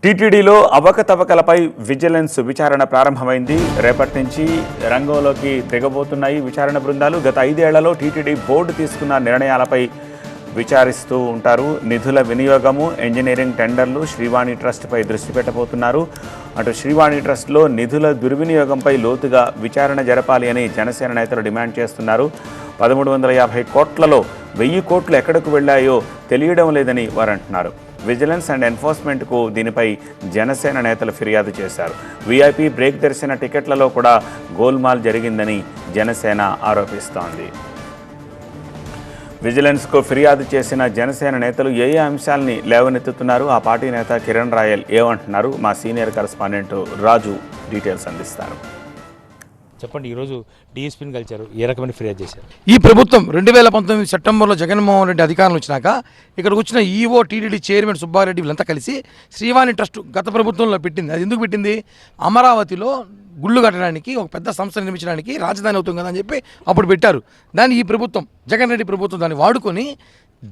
టీటీడీలో అవకతవకలపై విజిలెన్స్ విచారణ ప్రారంభమైంది. రేపటి నుంచి రంగంలోకి దిగబోతున్నాయి విచారణ బృందాలు. గత 5 ఏళ్లలో టీటీడీ బోర్డు తీసుకున్న నిర్ణయాలపై విచారిస్తూ ఉంటారు. నిధుల వినియోగము, ఇంజనీరింగ్ టెండర్లు, శ్రీవాణి ట్రస్ట్పై దృష్టి పెట్టబోతున్నారు. అటు శ్రీవాణి ట్రస్ట్లో నిధుల దుర్వినియోగంపై లోతుగా విచారణ జరపాలి అని జనసేన నేతలు డిమాండ్ చేస్తున్నారు. 1350 కోట్లలో 1000 కోట్లు ఎక్కడకు వెళ్లాయో తెలియడం లేదని వారు అంటున్నారు. విజిలెన్స్ అండ్ ఎన్ఫోర్స్మెంట్కు దీనిపై జనసేన నేతలు ఫిర్యాదు చేశారు. వీఐపీ బ్రేక్ దర్శన టికెట్లలో కూడా గోల్మాల్ జరిగిందని జనసేన ఆరోపిస్తోంది. విజిలెన్స్కు ఫిర్యాదు చేసిన జనసేన నేతలు ఏ అంశాలని లేవనెత్తుతున్నారు? ఆ పార్టీ నేత కిరణ్ రాయల్ ఏమంటున్నారు? మా సీనియర్ కరెస్పాండెంట్ రాజు డీటెయిల్స్ అందిస్తారు. చెప్పండి, ఈరోజు డిఎస్పీని కలిశారు, ఏ రకమైన ఫిర్యాదు చేశారు? ఈ ప్రభుత్వం 2019 సెప్టెంబర్లో జగన్మోహన్ రెడ్డి అధికారంలో వచ్చినాక ఇక్కడికి వచ్చిన ఈఓ, టీటీడీ చైర్మన్ సుబ్బారెడ్డి వీళ్ళంతా కలిసి శ్రీవాణి ట్రస్ట్ గత ప్రభుత్వంలో పెట్టింది. అది ఎందుకు పెట్టింది? అమరావతిలో గుళ్ళు కట్టడానికి, ఒక పెద్ద సంస్థ నిర్మించడానికి, రాజధాని అవుతుంది కదా అని చెప్పి అప్పుడు పెట్టారు. దాన్ని ఈ ప్రభుత్వం, జగన్ రెడ్డి ప్రభుత్వం దాన్ని వాడుకొని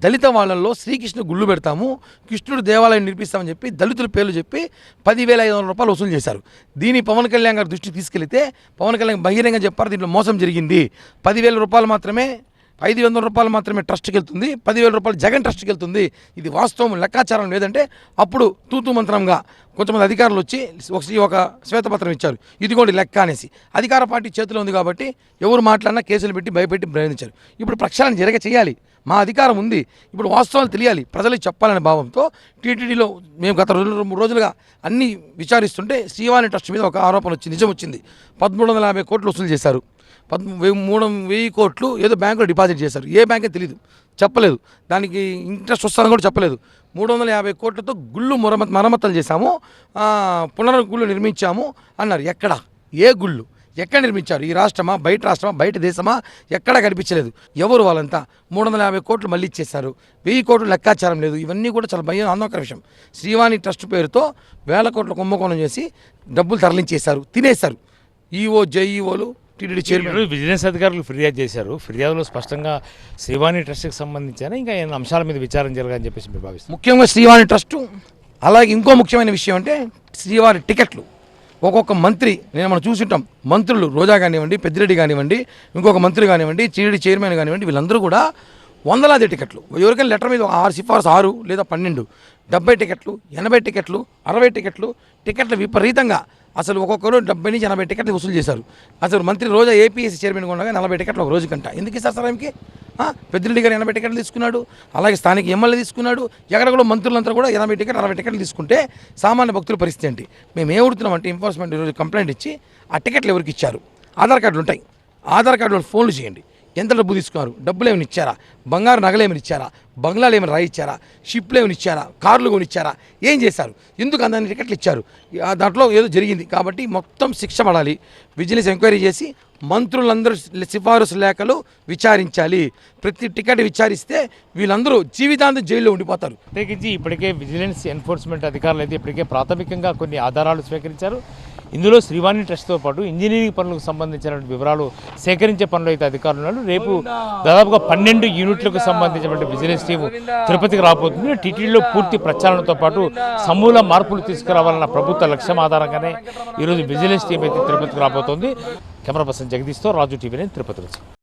దళిత వాళ్ళల్లో శ్రీకృష్ణ గుళ్ళు పెడతాము, కృష్ణుడు దేవాలయం నిర్మిస్తామని చెప్పి దళితుల పేర్లు చెప్పి 10,500 రూపాయలు వసూలు చేశారు. దీన్ని పవన్ కళ్యాణ్ గారి దృష్టికి తీసుకెళ్తే పవన్ కళ్యాణ్ బహిరంగంగా చెప్పారు, దీంట్లో మోసం జరిగింది. 10,000 రూపాయలు మాత్రమే, 500 రూపాయలు మాత్రమే ట్రస్ట్కి వెళ్తుంది, 10,000 రూపాయలు జగన్ ట్రస్ట్కి వెళ్తుంది. ఇది వాస్తవం, లెక్కాచారం లేదంటే అప్పుడు తూతూ మంత్రంగా కొంతమంది అధికారులు వచ్చి ఒక శ్వేతపత్రం ఇచ్చారు, ఇదిగోండి లెక్క అనేసి. అధికార పార్టీ చేతిలో ఉంది కాబట్టి ఎవరు మాట్లాడినా కేసులు పెట్టి భయపెట్టి ప్రయాణించారు. ఇప్పుడు ప్రక్షాళన చేయాలి, మా అధికారం ఉంది, ఇప్పుడు వాస్తవాలు తెలియాలి, ప్రజలకు చెప్పాలనే భావంతో టీటీడీలో మేము గత 2 రోజులుగా అన్నీ విచారిస్తుంటే శ్రీవాణి ట్రస్ట్ మీద ఒక ఆరోపణ వచ్చింది, నిజం వచ్చింది. 1350 కోట్లు వసూలు చేశారు. 3,000 కోట్లు ఏదో బ్యాంకులో డిపాజిట్ చేశారు. ఏ బ్యాంకే తెలియదు, చెప్పలేదు. దానికి ఇంట్రెస్ట్ వస్తుందని కూడా చెప్పలేదు. 350 కోట్లతో గుళ్ళు మరమ్మతులు చేశాము, పునర్గుళ్ళు నిర్మించాము అన్నారు. ఎక్కడ? ఏ గుళ్ళు ఎక్కడ నిర్మించారు? ఈ రాష్ట్రమా, బయట రాష్ట్రమా, బయట దేశమా? ఎక్కడా కనిపించలేదు. ఎవరు వాళ్ళంతా? 350 కోట్లు మళ్ళీ ఇచ్చేశారు. 1000 కోట్లు లెక్కాచారం లేదు. ఇవన్నీ కూడా చాలా భయం, ఆందోళన విషయం. శ్రీవాణి ట్రస్ట్ పేరుతో 1000 కోట్ల కుంభకోణం చేసి డబ్బులు తరలించేశారు, తినేశారు. ఈఓ, జేఈఓలు, టీటీడీ చైర్మన్, విజిలెన్స్ అధికారులు ఫిర్యాదు చేశారు. ఫిర్యాదులో స్పష్టంగా శ్రీవాణి ట్రస్ట్కి సంబంధించిన ఇంకా ఏమైనా అంశాల మీద విచారణ జరగాలని చెప్పేసి మీరు భావిస్తారు? ముఖ్యంగా శ్రీవాణి ట్రస్టు, అలాగే ఇంకో ముఖ్యమైన విషయం అంటే శ్రీవారి టికెట్లు. ఒక్కొక్క మంత్రి, మనం చూసింటాం, మంత్రులు రోజా కానివ్వండి, పెద్దిరెడ్డి కానివ్వండి, ఇంకొక మంత్రి కానివ్వండి, టీటీడీ చైర్మన్ కానివ్వండి, వీళ్ళందరూ కూడా వందలాది టికెట్లు. ఎవరికైనా లెటర్ మీద 6 లేదా 12, 70 టికెట్లు, 80 టికెట్లు, 60 టికెట్లు విపరీతంగా. అసలు ఒక్కొక్కరు 70 నుంచి 80 టికెట్లు వసూలు చేశారు. అసలు మంత్రి రోజా ఏపీఎస్సీ చైర్మన్గా ఉండగా 40 టికెట్లు ఒక రోజు కంట. ఎందుకు ఇస్తారు సార్ ఆయనకి? పెద్దిరెడ్డి గారు 80 టికెట్లు తీసుకున్నాడు, అలాగే స్థానిక ఎమ్మెల్యే తీసుకున్నాడు. ఎక్కడ కూడా మంత్రులంతా కూడా 80 టికెట్లు, 60 టికెట్లు తీసుకుంటే సామాన్య భక్తుల పరిస్థితి ఏంటి? మేము ఏమడుతున్నామంటే ఎన్ఫోర్స్మెంట్ ఈరోజు కంప్లైంట్ ఇచ్చి ఆ టికెట్లు ఎవరికి ఇచ్చారు? ఆధార్ కార్డులు ఉంటాయి, ఆధార్ కార్డులో ఫోన్లు చేయండి. ఎంత డబ్బు తీసుకున్నారు? డబ్బులు ఏమైనా ఇచ్చారా? బంగారు నగలు ఏమైనా ఇచ్చారా? బంగ్లాలు ఏమైనా రాయిచ్చారా? షిప్లు ఏమైనా ఇచ్చారా? కార్లు కొని ఇచ్చారా? ఏం చేశారు? ఎందుకు అందరినీ టికెట్లు ఇచ్చారు? దాంట్లో ఏదో జరిగింది కాబట్టి మొత్తం శిక్ష పడాలి. విజిలెన్స్ ఎంక్వైరీ చేసి మంత్రులందరూ సిఫారసు లేఖలు విచారించాలి. ప్రతి టికెట్ విచారిస్తే వీళ్ళందరూ జీవితాంతం జైల్లో ఉండిపోతారు. ప్రత్యేకించి ఇప్పటికే విజిలెన్స్ ఎన్ఫోర్స్మెంట్ అధికారులు అయితే ఇప్పటికే ప్రాథమికంగా కొన్ని ఆధారాలు స్వీకరించారు. ఇందులో శ్రీవాణి ట్రస్ట్తో పాటు ఇంజనీరింగ్ పనులకు సంబంధించిన వివరాలు సేకరించే పనులు అయితే అధికారులు ఉన్నారు. రేపు దాదాపుగా 12 యూనిట్లకు సంబంధించినటువంటి విజిలెన్స్ టీము తిరుపతికి రాబోతుంది. టీటీడీలో పూర్తి ప్రచారంతో పాటు సమూల మార్పులు తీసుకురావాలన్న ప్రభుత్వ లక్ష్యం ఆధారంగానే ఈరోజు విజిలెన్స్ టీం అయితే తిరుపతికి రాబోతోంది. కెమెరా పర్సన్ జగదీష్తో రాజు, టీవీ 9 తిరుపతి నుంచి.